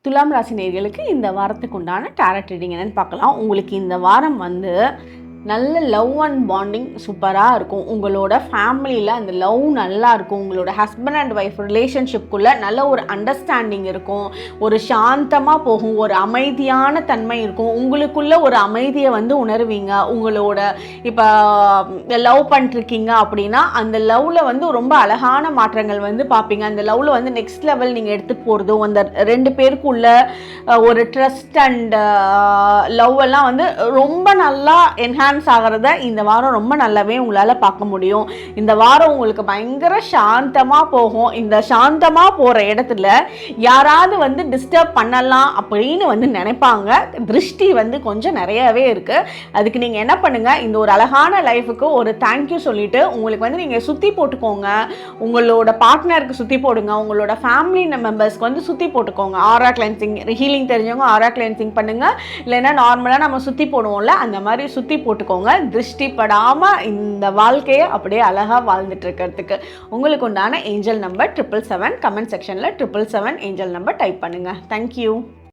துலாம் ராசி நேயர்களுக்கு இந்த வாரத்துக்கு உண்டான டாரட் ரீடிங் என்னன்னு பார்க்கலாம். உங்களுக்கு இந்த வாரம் நல்ல லவ் அண்ட் பாண்டிங் சூப்பராக இருக்கும். உங்களோட ஃபேமிலியில் அந்த லவ் நல்லா இருக்கும். உங்களோட ஹஸ்பண்ட் அண்ட் ஒய்ஃப் ரிலேஷன்ஷிப்குள்ளே நல்ல ஒரு அண்டர்ஸ்டாண்டிங் இருக்கும். ஒரு சாந்தமாக போகும். ஒரு அமைதியான தன்மை இருக்கும். உங்களுக்குள்ள ஒரு அமைதியை உணர்வீங்க. உங்களோட இப்போ லவ் பண்ணிருக்கீங்க அப்படின்னா அந்த லவ்வில் ரொம்ப அழகான மாற்றங்கள் பார்ப்பீங்க. அந்த லவ்வில் நெக்ஸ்ட் லெவல் நீங்கள் எடுத்துகிட்டு போகிறதும் அந்த ரெண்டு பேருக்குள்ள ஒரு ட்ரஸ்ட் அண்ட் லவ் எல்லாம் ரொம்ப நல்லா என்ஹான்ஸ் ஆகிறத இந்த வாரம் ரொம்ப நல்லாவே உங்களால் பார்க்க முடியும். இந்த வாரம் உங்களுக்கு பயங்கர சாந்தமாக போகும். இந்த சாந்தமாக போகிற இடத்துல யாராவது டிஸ்டர்ப் பண்ணலாம் அப்படின்னு நினைப்பாங்க. திருஷ்டி கொஞ்சம் நிறையவே இருக்குது. அதுக்கு நீங்கள் என்ன பண்ணுங்கள், இந்த ஒரு அழகான லைஃபுக்கு ஒரு தேங்க்யூ சொல்லிவிட்டு உங்களுக்கு நீங்கள் சுற்றி போட்டுக்கோங்க. உங்களோட பார்ட்னருக்கு சுற்றி போடுங்க. உங்களோட ஃபேமிலி மெம்பர்ஸ்க்கு சுற்றி போட்டுக்கோங்க. ஆரா கிளென்சிங் ஹீலிங் தெரிஞ்சவங்க ஆரா கிளென்சிங் பண்ணுங்கள். இல்லைன்னா நார்மலாக நம்ம சுற்றி போடுவோம்ல, அந்த மாதிரி சுற்றி போட்டுக்கோங்க. திருஷ்டி படாமல் இந்த வாழ்க்கையை அப்படியே அழகாக வாழ்ந்துட்டு இருக்கிறதுக்கு. உங்களுக்கு உண்டான ஏஞ்சல் நம்பர் 777. கமெண்ட் செக்ஷனில் 777 ஏஞ்சல் நம்பர் டைப் பண்ணுங்கள். தேங்க்யூ.